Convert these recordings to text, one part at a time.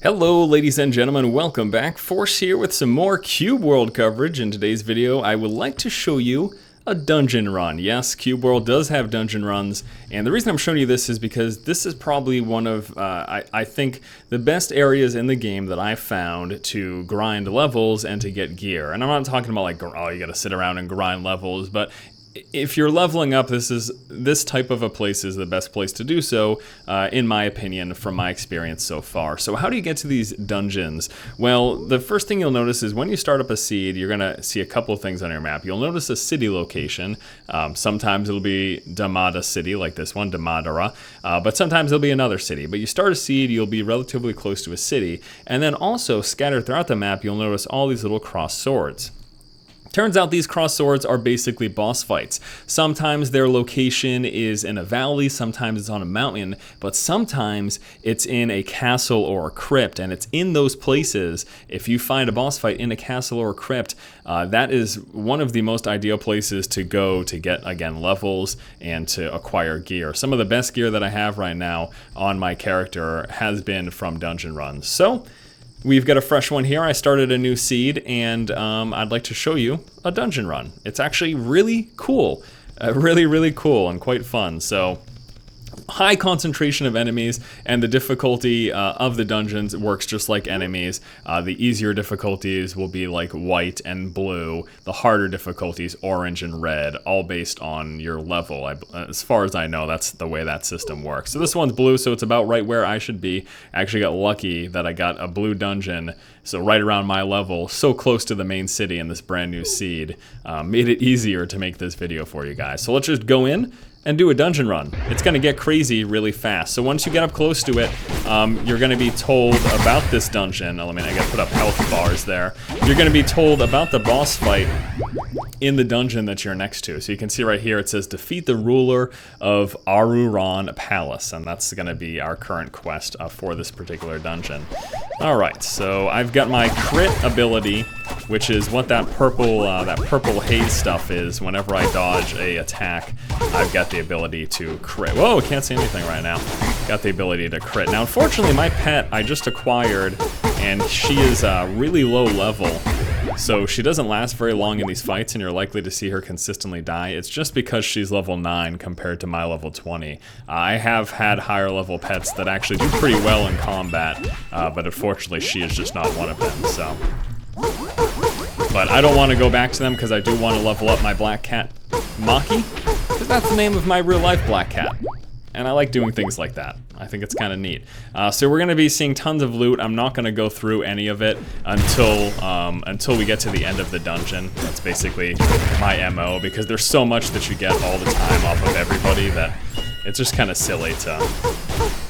Hello ladies and gentlemen, welcome back. Force here with some more Cube World coverage. In today's video, I would like to show you a dungeon run. Yes, Cube World does have dungeon runs, and the reason I'm showing you this is because this is probably one of, I think, the best areas in the game that I've found to grind levels and to get gear. And I'm not talking about like, oh, you gotta sit around and grind levels, but if you're leveling up, this type of a place is the best place to do so, in my opinion, from my experience so far. So how do you get to these dungeons? Well, the first thing you'll notice is when you start up a seed, you're gonna see a couple of things on your map. You'll notice a city location. Sometimes it'll be Damada City, like this one, Damadara, but sometimes it'll be another city. But you start a seed, you'll be relatively close to a city, and then also scattered throughout the map, you'll notice all these little cross swords. Turns out these cross swords are basically boss fights. Sometimes their location is in a valley, sometimes it's on a mountain, but sometimes it's in a castle or a crypt, and it's in those places. If you find a boss fight in a castle or a crypt, that is one of the most ideal places to go to get, again, levels and to acquire gear. Some of the best gear that I have right now on my character has been from dungeon runs. So, we've got a fresh one here. I started a new seed, and I'd like to show you a dungeon run. It's actually really cool. Really cool and quite fun. So, high concentration of enemies, and the difficulty of the dungeons works just like enemies. The easier difficulties will be like white and blue. The harder difficulties, orange and red, all based on your level. As far as I know, that's the way that system works. So this one's blue, so it's about right where I should be. I actually got lucky that I got a blue dungeon, so right around my level, so close to the main city in this brand new seed. Made it easier to make this video for you guys. So let's just go in and do a dungeon run. It's gonna get crazy really fast. So once you get up close to it, you're gonna be told about this dungeon. I gotta put up health bars there. You're gonna be told about the boss fight in the dungeon that you're next to. So you can see right here, it says defeat the ruler of Aruran Palace, and that's gonna be our current quest for this particular dungeon. All right, so I've got my crit ability, which is what that purple haze stuff is. Whenever I dodge a attack, I've got the ability to crit. Whoa, can't see anything right now. Got the ability to crit. Now, unfortunately, my pet I just acquired, and she is really low level, so she doesn't last very long in these fights, and you're likely to see her consistently die. It's just because she's level 9 compared to my level 20. I have had higher level pets that actually do pretty well in combat, but unfortunately she is just not one of them, so. But I don't want to go back to them because I do want to level up my black cat, Maki, because that's the name of my real life black cat. And I like doing things like that. I think it's kind of neat. So we're going to be seeing tons of loot. I'm not going to go through any of it until we get to the end of the dungeon. That's basically my MO, because there's so much that you get all the time off of everybody that it's just kind of silly to...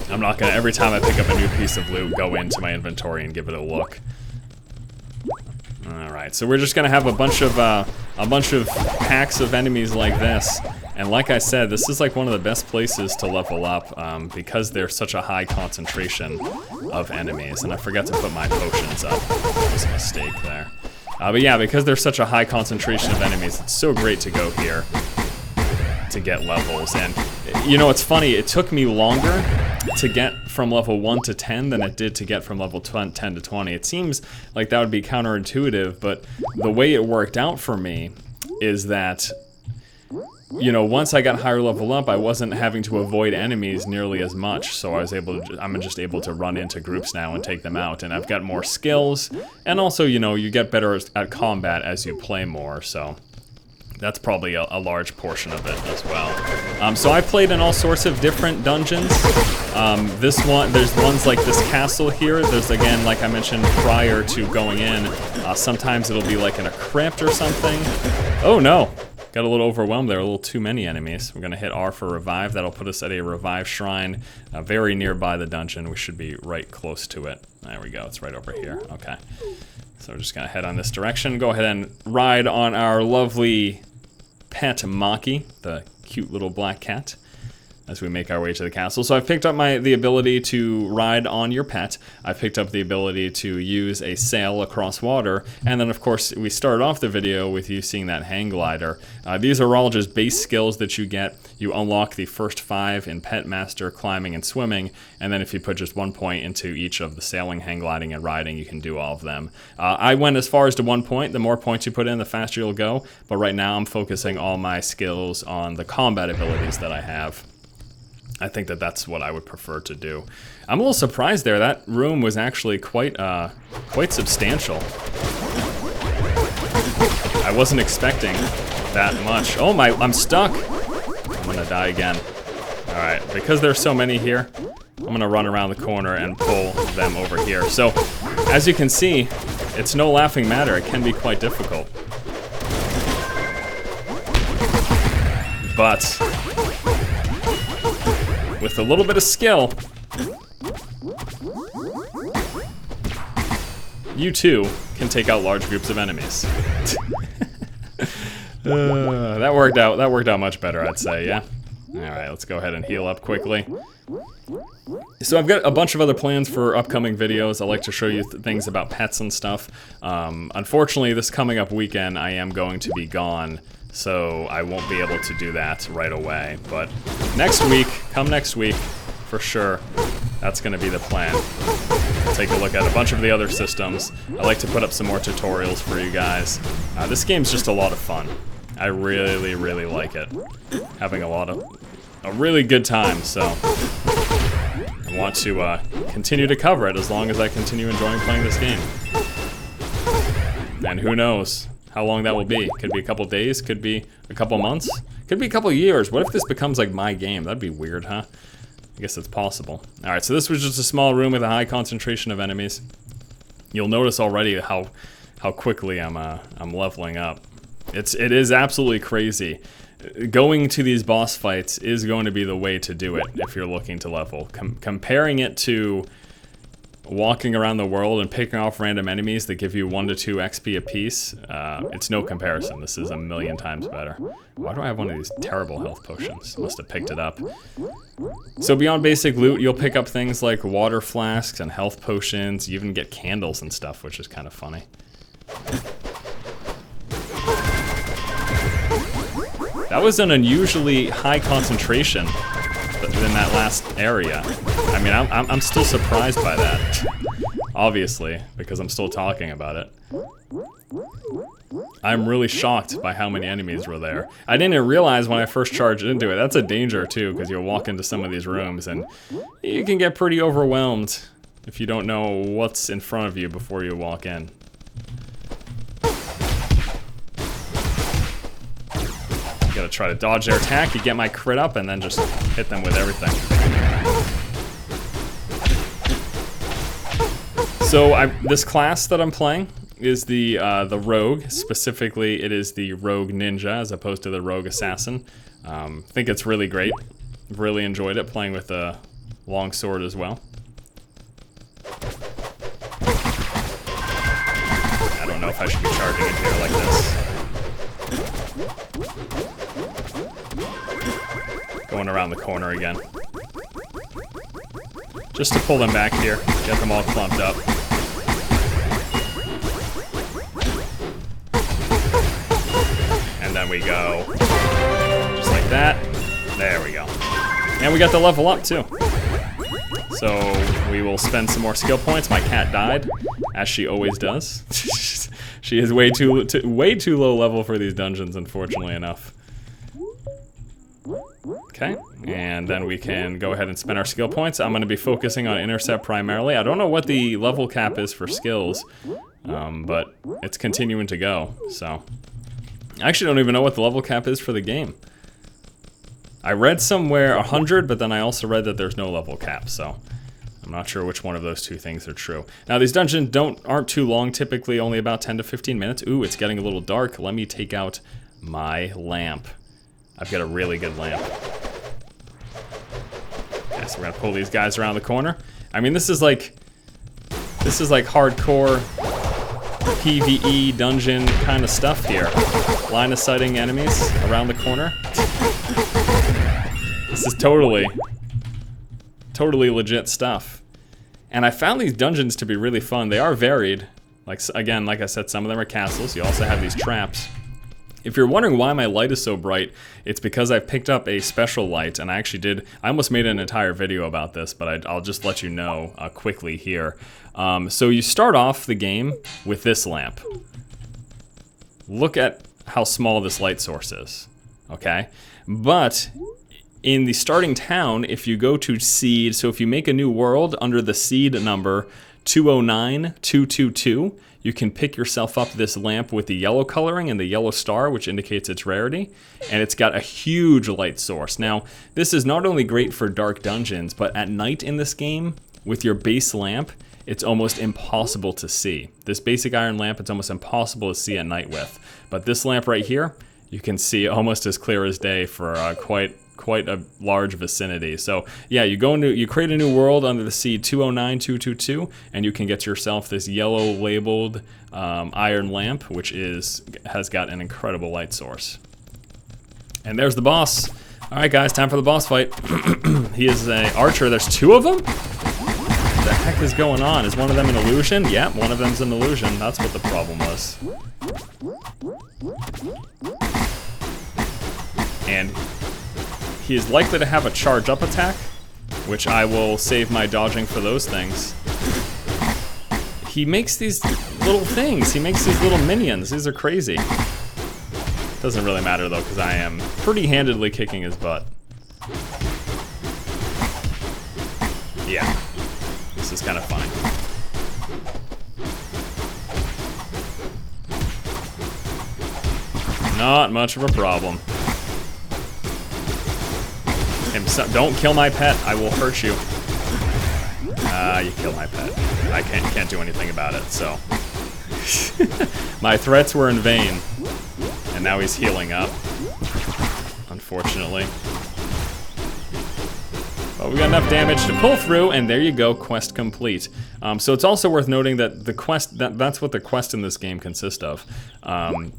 I'm not going to, every time I pick up a new piece of loot, go into my inventory and give it a look. Alright, so we're just going to have a bunch of packs of enemies like this. And like I said, this is like one of the best places to level up because there's such a high concentration of enemies. And I forgot to put my potions up. That was a mistake there. But yeah, because there's such a high concentration of enemies, it's so great to go here to get levels. And you know, it's funny, it took me longer to get from level 1 to 10 than it did to get from level 10 to 20. It seems like that would be counterintuitive, but the way it worked out for me is that, you know, once I got higher level up, I wasn't having to avoid enemies nearly as much, so I'm just able to run into groups now and take them out, and I've got more skills, and also, you know, you get better at combat as you play more, so that's probably a large portion of it as well. So I played in all sorts of different dungeons. There's ones like this castle here. There's, again, like I mentioned prior to going in, sometimes it'll be like in a crypt or something. Oh no! Got a little overwhelmed there, a little too many enemies. We're gonna hit R for revive. That'll put us at a revive shrine very nearby the dungeon. We should be right close to it. There we go, it's right over here, okay. So we're just gonna head on this direction. Go ahead and ride on our lovely pet Maki, the cute little black cat. as we make our way to the castle. So I've picked up the ability to ride on your pet. I've picked up the ability to use a sail across water. And then, of course, we started off the video with you seeing that hang glider. These are all just base skills that you get. You unlock the first 5 in Pet Master, climbing, and swimming. And then if you put just 1 point into each of the sailing, hang gliding, and riding, you can do all of them. I went as far as to 1 point. The more points you put in, the faster you'll go. But right now, I'm focusing all my skills on the combat abilities that I have. I think that that's what I would prefer to do. I'm a little surprised there. That room was actually quite substantial. I wasn't expecting that much. Oh my, I'm stuck. I'm gonna die again. All right, because there's so many here, I'm gonna run around the corner and pull them over here. So, as you can see, it's no laughing matter. It can be quite difficult. But with a little bit of skill, you too can take out large groups of enemies. That worked out much better, I'd say, yeah? Alright, let's go ahead and heal up quickly. So I've got a bunch of other plans for upcoming videos. I like to show you things about pets and stuff. Unfortunately, this coming up weekend, I am going to be gone, so I won't be able to do that right away. But next week, come next week, for sure, that's going to be the plan. We'll take a look at a bunch of the other systems. I like to put up some more tutorials for you guys. This game's just a lot of fun. I really, really like it. Having a really good time, so I want to continue to cover it as long as I continue enjoying playing this game. And who knows how long that will be. Could be a couple days, could be a couple months, could be a couple years. What if this becomes like my game? That'd be weird, huh? I guess it's possible. Alright, so this was just a small room with a high concentration of enemies. You'll notice already how quickly I'm leveling up. It is absolutely crazy. Going to these boss fights is going to be the way to do it if you're looking to level. Comparing it to walking around the world and picking off random enemies that give you 1 to 2 XP apiece, it's no comparison. This is a million times better. Why do I have one of these terrible health potions? Must have picked it up. So beyond basic loot, you'll pick up things like water flasks and health potions. You even get candles and stuff, which is kind of funny. That was an unusually high concentration in that last area. I mean, I'm still surprised by that, obviously, because I'm still talking about it. I'm really shocked by how many enemies were there. I didn't even realize when I first charged into it. That's a danger, too, because you'll walk into some of these rooms and you can get pretty overwhelmed if you don't know what's in front of you before you walk in. Gotta try to dodge their attack, you get my crit up, and then just hit them with everything. So this class that I'm playing is the rogue. Specifically, it is the rogue ninja as opposed to the rogue assassin. I think it's really great. Really enjoyed it playing with a long sword as well. I don't know if I should be charging in here like this. Going around the corner again. Just to pull them back here, get them all clumped up. And then we go just like that. There we go. And we got the level up too. So we will spend some more skill points. My cat died, as she always does. She is way too low level for these dungeons, unfortunately enough. Okay, and then we can go ahead and spend our skill points. I'm going to be focusing on intercept primarily. I don't know what the level cap is for skills, but it's continuing to go, so. I actually don't even know what the level cap is for the game. I read somewhere 100, but then I also read that there's no level cap, so I'm not sure which one of those two things are true. Now, these dungeons aren't too long, typically only about 10 to 15 minutes. Ooh, it's getting a little dark. Let me take out my lamp. I've got a really good lamp. Okay, so we're gonna pull these guys around the corner. I mean, this is like hardcore PvE dungeon kind of stuff here. Line of sighting enemies around the corner. This is totally legit stuff. And I found these dungeons to be really fun. They are varied. Like, again, like I said, some of them are castles. You also have these traps. If you're wondering why my light is so bright, it's because I've picked up a special light, and I almost made an entire video about this, but I'll just let you know quickly here. So you start off the game with this lamp. Look at how small this light source is, okay? But in the starting town, if you go to seed, so if you make a new world under the seed number 209222, you can pick yourself up this lamp with the yellow coloring and the yellow star, which indicates its rarity, and it's got a huge light source. Now, this is not only great for dark dungeons, but at night in this game, with your base lamp, it's almost impossible to see. This basic iron lamp, it's almost impossible to see at night with. But this lamp right here, you can see almost as clear as day for quite a large vicinity. So yeah, you create a new world under the seed 209222, and you can get yourself this yellow labeled iron lamp, which has got an incredible light source. And there's the boss. All right, guys, time for the boss fight. He is an archer. There's two of them? What the heck is going on? Is one of them an illusion? Yeah, one of them's an illusion. That's what the problem was. And he is likely to have a charge up attack, which I will save my dodging for those things. He makes these little things. He makes these little minions. These are crazy. Doesn't really matter though, because I am pretty handedly kicking his butt. Yeah, this is kind of fine. Not much of a problem. Don't kill my pet, I will hurt you. You killed my pet. I can't do anything about it, so. My threats were in vain. And now he's healing up, unfortunately. But we got enough damage to pull through, and there you go, quest complete. So it's also worth noting that the quest, that's what the quest in this game consists of.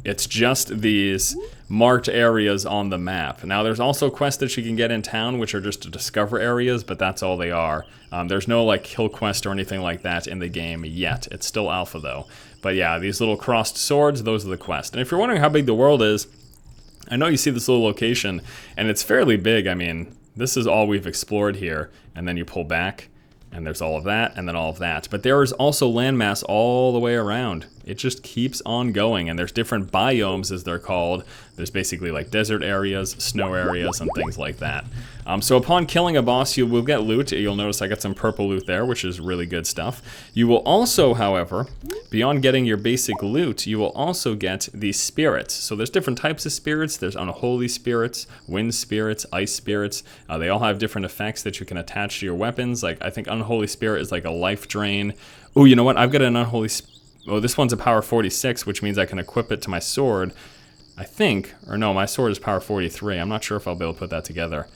It's just these marked areas on the map. Now there's also quests that you can get in town, which are just to discover areas, but that's all they are. There's no like kill quest or anything like that in the game yet. It's still alpha though. But yeah, these little crossed swords, those are the quests. And if you're wondering how big the world is, I know you see this little location, and it's fairly big. I mean, this is all we've explored here, and then you pull back, and there's all of that, and then all of that. But there is also landmass all the way around. It just keeps on going, and there's different biomes, as they're called. There's basically like desert areas, snow areas, and things like that. So upon killing a boss, you will get loot. You'll notice I got some purple loot there, which is really good stuff. You will also, however, beyond getting your basic loot, you will also get these spirits. So there's different types of spirits. There's unholy spirits, wind spirits, ice spirits. They all have different effects that you can attach to your weapons. Like, I think unholy spirit is like a life drain. Oh, you know what? I've got an unholy oh, this one's a power 46, which means I can equip it to my sword, I think. Or no, my sword is power 43. I'm not sure if I'll be able to put that together.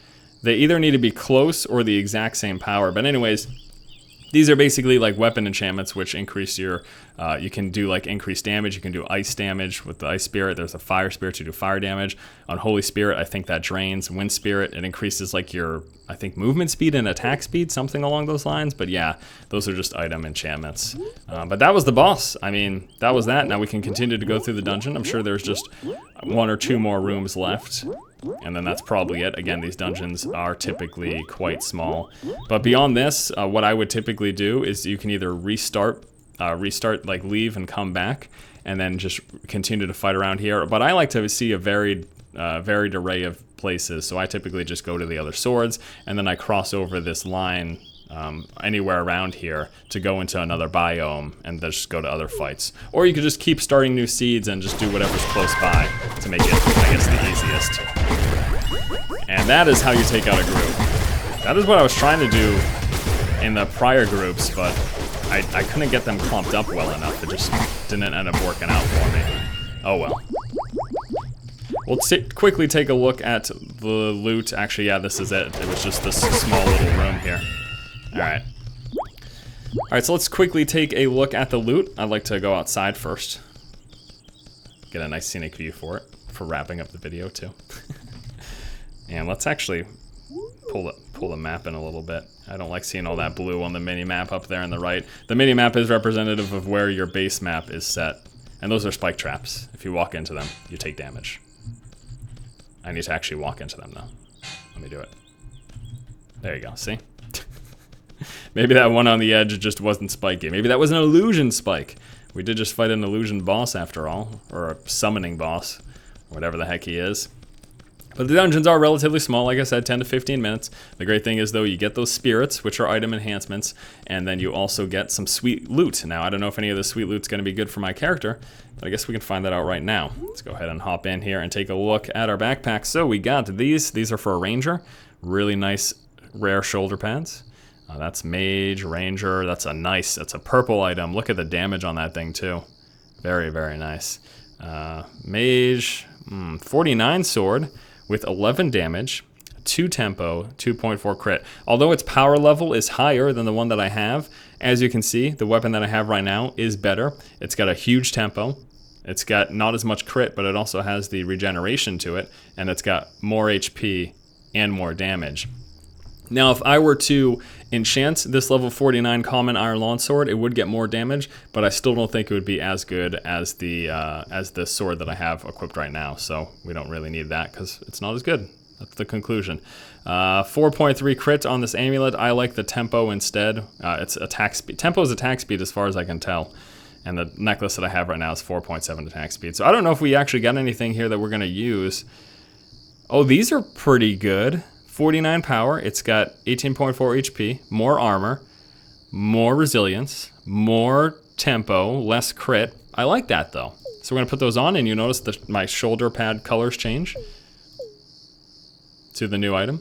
They either need to be close or the exact same power. But anyways, these are basically like weapon enchantments, which increase your, you can do like increased damage. You can do ice damage with the ice spirit. There's a fire spirit to do fire damage. Unholy spirit, I think that drains. Wind spirit, it increases like your, I think, movement speed and attack speed, something along those lines. But yeah, those are just item enchantments. But that was the boss. I mean, that was that. Now we can continue to go through the dungeon. I'm sure there's just one or two more rooms left. And then that's probably it. Again, these dungeons are typically quite small. But beyond this, what I would typically do is you can either restart, like leave and come back, and then just continue to fight around here. But I like to see a varied array of places. So I typically just go to the other swords, and then I cross over this line anywhere around here to go into another biome and then just go to other fights. Or you could just keep starting new seeds and just do whatever's close by to make it, I guess, the easiest. And that is how you take out a group. That is what I was trying to do in the prior groups, but I couldn't get them clumped up well enough. It just didn't end up working out for me. Oh well. We'll quickly take a look at the loot. Actually, yeah, this is it. It was just this small little room here. Alright. Alright, so let's quickly take a look at the loot. I'd like to go outside first. Get a nice scenic view for it, for wrapping up the video too. And let's actually pull the map in a little bit. I don't like seeing all that blue on the mini-map up there on the right. The mini-map is representative of where your base map is set. And those are spike traps. If you walk into them, you take damage. I need to actually walk into them, though. Let me do it. There you go, see? Maybe that one on the edge just wasn't spiky. Maybe that was an illusion spike. We did just fight an illusion boss after all. Or a summoning boss. Or whatever the heck he is. But the dungeons are relatively small, like I said, 10 to 15 minutes. The great thing is, though, you get those spirits, which are item enhancements, and then you also get some sweet loot. Now, I don't know if any of the sweet loot's going to be good for my character, but I guess we can find that out right now. Let's go ahead and hop in here and take a look at our backpack. So we got these. These are for a ranger. Really nice, rare shoulder pads. That's mage, ranger. That's a purple item. Look at the damage on that thing, too. Very, very nice. Mage, 49 sword. With 11 damage, 2 tempo, 2.4 crit. Although its power level is higher than the one that I have, as you can see, the weapon that I have right now is better. It's got a huge tempo. It's got not as much crit, but it also has the regeneration to it, and it's got more HP and more damage. Now, if I were to enchant this level 49 common iron longsword, it would get more damage, but I still don't think it would be as good as the sword that I have equipped right now. So we don't really need that because it's not as good. That's the conclusion. 4.3 crit on this amulet. I like the tempo instead. It's attack speed. Tempo is attack speed as far as I can tell. And the necklace that I have right now is 4.7 attack speed. So I don't know if we actually got anything here that we're going to use. Oh, these are pretty good. 49 power, it's got 18.4 HP, more armor, more resilience, more tempo, less crit. I like that though. So we're gonna put those on, and you notice my shoulder pad colors change to the new item.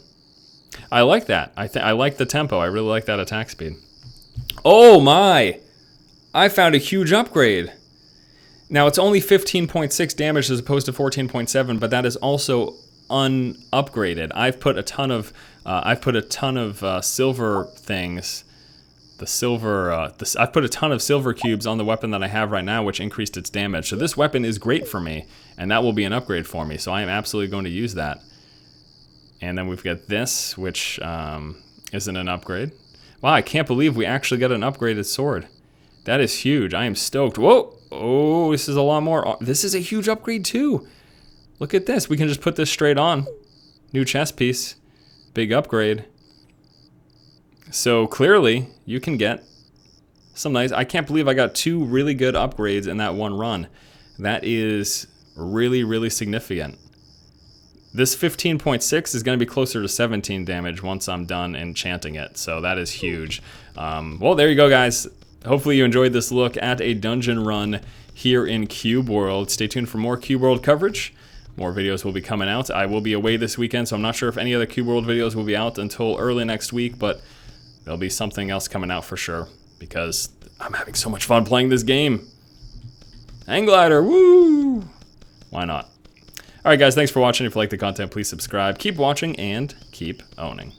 I like that. I like the tempo. I really like that attack speed. Oh my! I found a huge upgrade. Now it's only 15.6 damage as opposed to 14.7, but that is also unupgraded. I've put a ton of silver things. I've put a ton of silver cubes on the weapon that I have right now, which increased its damage. So this weapon is great for me, and that will be an upgrade for me. So I am absolutely going to use that. And then we've got this, which isn't an upgrade. Wow, I can't believe we actually got an upgraded sword. That is huge. I am stoked. Whoa! Oh, this is a lot more. This is a huge upgrade too. Look at this. We can just put this straight on. New chest piece. Big upgrade. So clearly, you can get some nice... I can't believe I got 2 really good upgrades in that one run. That is really, really significant. This 15.6 is going to be closer to 17 damage once I'm done enchanting it. So that is huge. Well, there you go, guys. Hopefully you enjoyed this look at a dungeon run here in Cube World. Stay tuned for more Cube World coverage. More videos will be coming out. I will be away this weekend, so I'm not sure if any other Cube World videos will be out until early next week, but there'll be something else coming out for sure, because I'm having so much fun playing this game. Hang glider, woo! Why not? Alright guys, thanks for watching. If you like the content, please subscribe. Keep watching and keep owning.